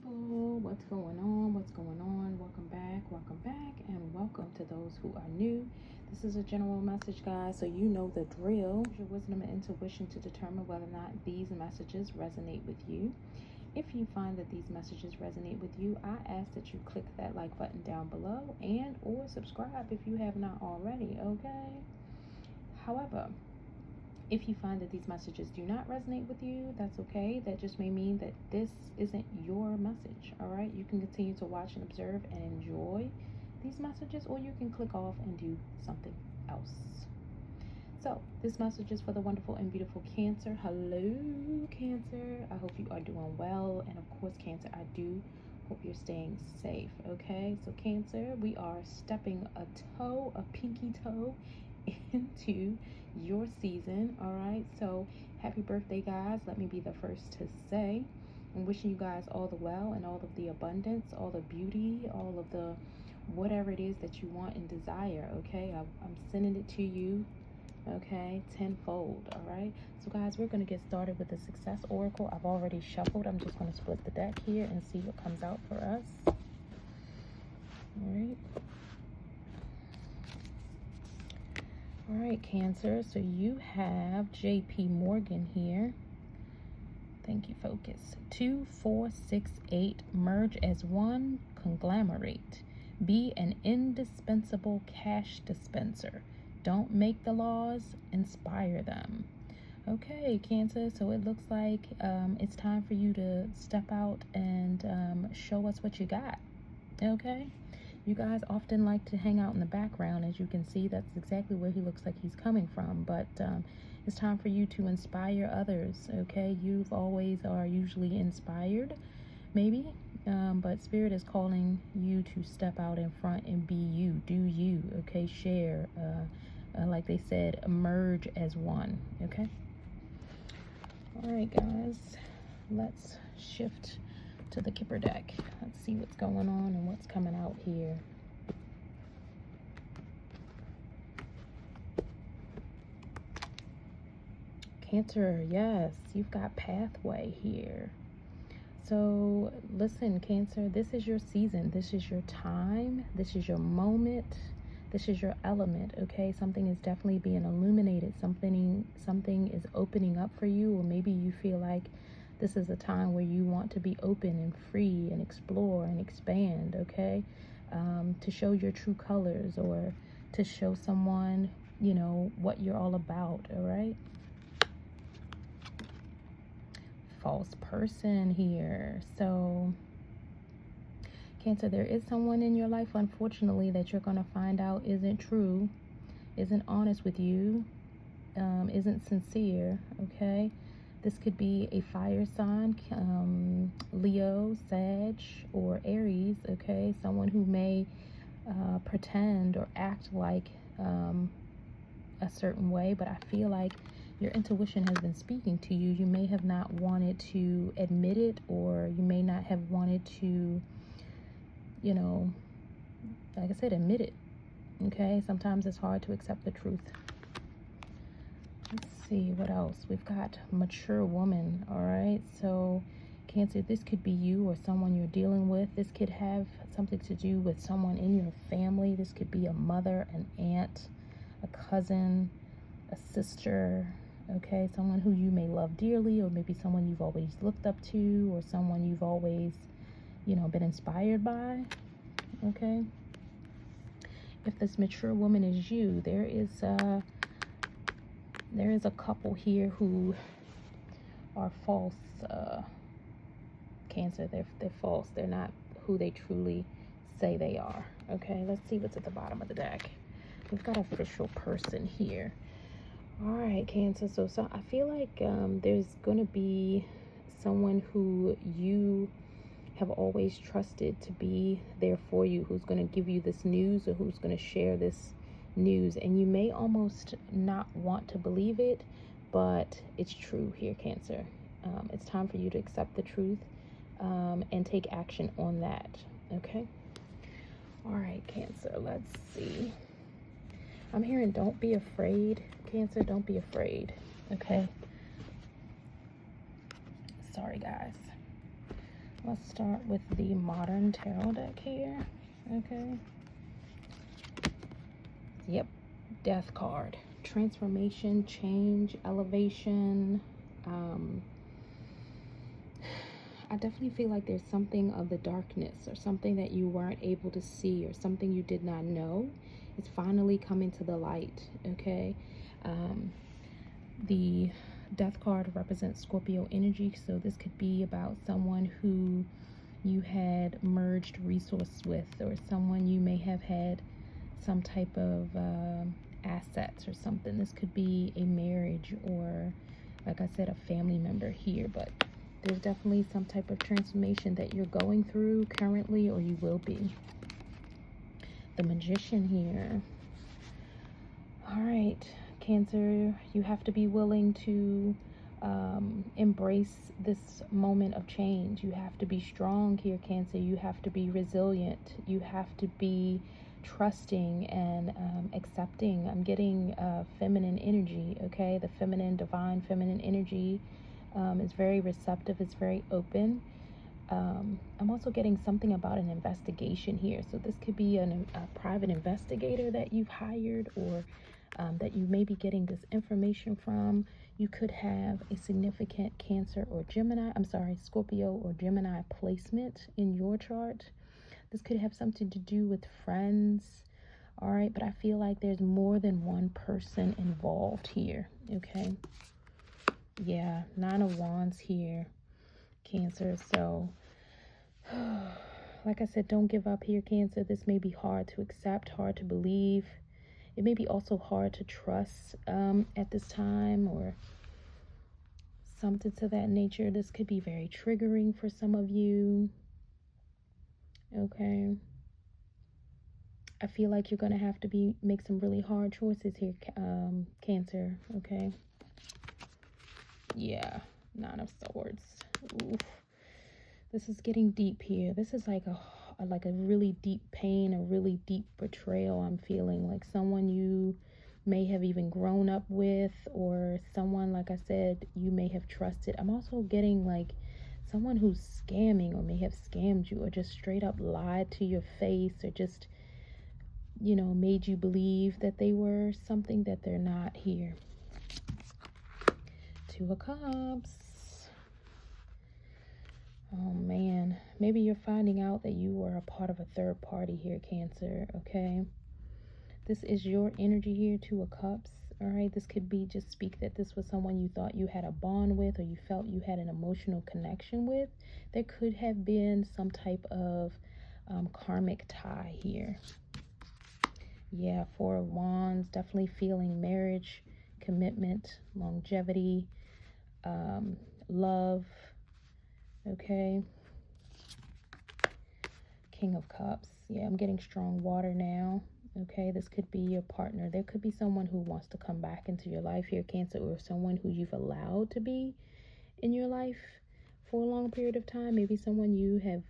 people, what's going on? Welcome back, and welcome to those who are new. This is a general message, guys, so you know the drill. Use your wisdom and intuition to determine whether or not these messages resonate with you. If you find that these messages resonate with you, I ask that you click that like button down below and or subscribe if you have not already, okay? However, if you find that these messages do not resonate with you, that's okay. That just may mean that this isn't your message, all right? You can continue to watch and observe and enjoy these messages, or you can click off and do something else. So, this message is for the wonderful and beautiful Cancer. Hello, Cancer. I hope you are doing well. And of course, Cancer, I do hope you're staying safe, okay? So, Cancer, we are stepping a pinky toe into your season. All right, so happy birthday, guys. Let me be the first to say I'm wishing you guys all the well and all of the abundance, all the beauty, all of the whatever it is that you want and desire. Okay, I'm sending it to you, okay, tenfold. All right, so guys, we're going to get started with the success oracle. I've already shuffled. I'm just going to split the deck here and see what comes out for us. All right. All right, Cancer, so you have JP Morgan here. Thank you, focus. 2, 4, 6, 8, merge as one, conglomerate. Be an indispensable cash dispenser. Don't make the laws, inspire them. Okay, Cancer, so it looks like it's time for you to step out and show us what you got, okay? You guys often like to hang out in the background. As you can see, that's exactly where he looks like he's coming from. But it's time for you to inspire others, okay? You've always are usually inspired, maybe. But Spirit is calling you to step out in front and be you. Do you, okay? Share. Like they said, emerge as one, okay? All right, guys. Let's shift to the Kipper deck. Let's see what's going on and what's coming out here. Cancer, yes, you've got pathway here. So listen, Cancer, this is your season. This is your time. This is your moment. This is your element, okay? Something is definitely being illuminated. Something is opening up for you, or maybe you feel like this is a time where you want to be open and free and explore and expand, okay? To show your true colors, or to show someone, you know, what you're all about, all right? False person here. So, Cancer, there is someone in your life, unfortunately, that you're going to find out isn't true, isn't honest with you, isn't sincere, okay? This could be a fire sign, Leo, Sag, or Aries, okay? Someone who may pretend or act like a certain way, but I feel like your intuition has been speaking to you. You may have not wanted to admit it, or you may not have wanted to, you know, like I said, admit it, okay? Sometimes it's hard to accept the truth. Let's see what else. We've got mature woman, all right? So, Cancer, this could be you or someone you're dealing with. This could have something to do with someone in your family. This could be a mother, an aunt, a cousin, a sister, okay? Someone who you may love dearly, or maybe someone you've always looked up to, or someone you've always, you know, been inspired by, okay? If this mature woman is you, there is a couple here who are false, Cancer. They're false. They're not who they truly say they are, okay? Let's see what's at the bottom of the deck. We've got official person here. All right, Cancer. So I feel like there's going to be someone who you have always trusted to be there for you, who's going to give you this news, or who's going to share this news. And you may almost not want to believe it, but it's true here, Cancer. It's time for you to accept the truth and take action on that, okay? All right, Cancer. Let's see. I'm hearing don't be afraid, Cancer. Don't be afraid, okay? Sorry, guys. Let's start with the modern tarot deck here. Okay. Yep. Death card. Transformation, change, elevation. I definitely feel like there's something of the darkness or something that you weren't able to see or something you did not know. It's finally coming to the light, okay? The death card represents Scorpio energy, so this could be about someone who you had merged resources with, or someone you may have had some type of assets or something. This could be a marriage or, like I said, a family member here, but there's definitely some type of transformation that you're going through currently, or you will be. The Magician here. All right, Cancer, you have to be willing to embrace this moment of change. You have to be strong here, Cancer. You have to be resilient. You have to be trusting and accepting. I'm getting feminine energy, okay? The feminine, divine feminine energy is very receptive. It's very open. I'm also getting something about an investigation here. So this could be a private investigator that you've hired, or that you may be getting this information from. You could have a significant Cancer or Scorpio or Gemini placement in your chart. This could have something to do with friends. All right, but I feel like there's more than one person involved here, okay? Yeah, Nine of Wands here, Cancer. So like I said, don't give up here, Cancer. This may be hard to accept, hard to believe. It may be also hard to trust at this time, or something to that nature. This could be very triggering for some of you. Okay. I feel like you're going to have to make some really hard choices here, Cancer. Okay. Yeah. Nine of Swords. Oof. This is getting deep here. This is like a really deep pain, a really deep betrayal I'm feeling. Like someone you may have even grown up with, or someone, like I said, you may have trusted. I'm also getting like someone who's scamming, or may have scammed you, or just straight up lied to your face, or just, made you believe that they were something that they're not here. Two of Cups. Oh man, maybe you're finding out that you were a part of a third party here, Cancer, okay? This is your energy here, Two of Cups, all right? This could be just speak that this was someone you thought you had a bond with, or you felt you had an emotional connection with. There could have been some type of karmic tie here. Yeah, Four of Wands, definitely feeling marriage, commitment, longevity, love, okay? King of Cups. Yeah, I'm getting strong water now. Okay, this could be your partner. There could be someone who wants to come back into your life here, Cancer, or someone who you've allowed to be in your life for a long period of time. Maybe someone you have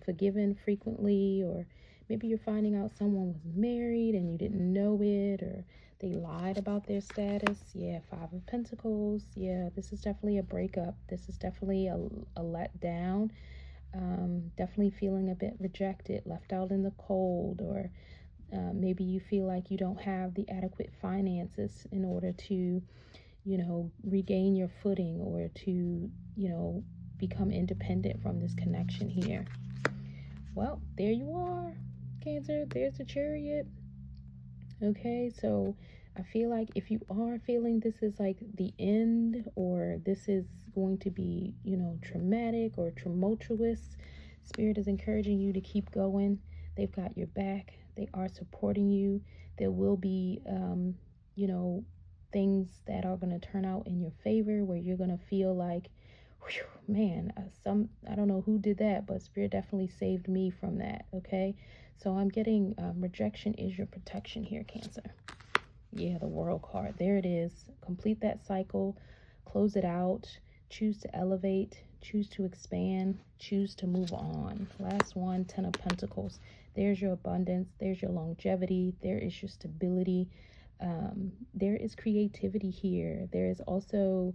forgiven frequently, or maybe you're finding out someone was married and you didn't know it, or they lied about their status. Yeah, Five of Pentacles. Yeah, this is definitely a breakup. This is definitely a letdown. Definitely feeling a bit rejected, left out in the cold, or maybe you feel like you don't have the adequate finances in order to, regain your footing, or to, become independent from this connection here. Well, there you are, Cancer. There's the Chariot. Okay, so I feel like if you are feeling this is like the end, or this is going to be, traumatic or tumultuous, Spirit is encouraging you to keep going. They've got your back. They are supporting you. There will be, things that are going to turn out in your favor, where you're going to feel like, whew, man, I don't know who did that, but Spirit definitely saved me from that. Okay. So I'm getting rejection is your protection here, Cancer. Yeah, the World card. There it is. Complete that cycle. Close it out. Choose to elevate. Choose to expand. Choose to move on. Last one, Ten of Pentacles. There's your abundance. There's your longevity. There is your stability. There is creativity here. There is also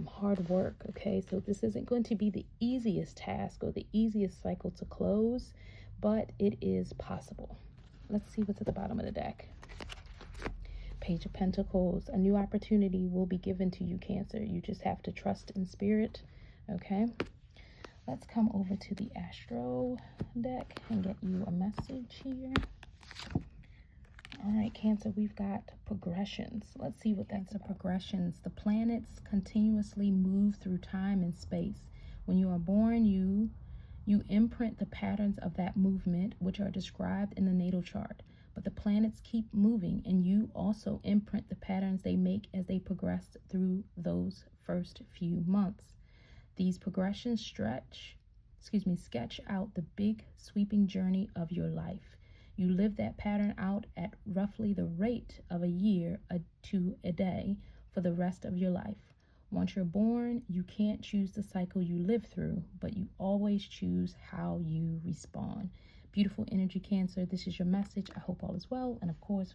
hard work. Okay, so this isn't going to be the easiest task or the easiest cycle to close, but it is possible. Let's see what's at the bottom of the deck. Page of Pentacles. A new opportunity will be given to you, Cancer. You just have to trust in spirit. Okay, let's come over to the Astro deck and get you a message here. All right, Cancer, we've got progressions. Let's see what that's about. Progressions. The planets continuously move through time and space. When you are born, you imprint the patterns of that movement, which are described in the natal chart. But the planets keep moving, and you also imprint the patterns they make as they progress through those first few months. These progressions sketch out the big sweeping journey of your life. You live that pattern out at roughly the rate of a year to a day for the rest of your life. Once you're born, you can't choose the cycle you live through, but you always choose how you respond. Beautiful energy, Cancer. This is your message. I hope all is well. And of course,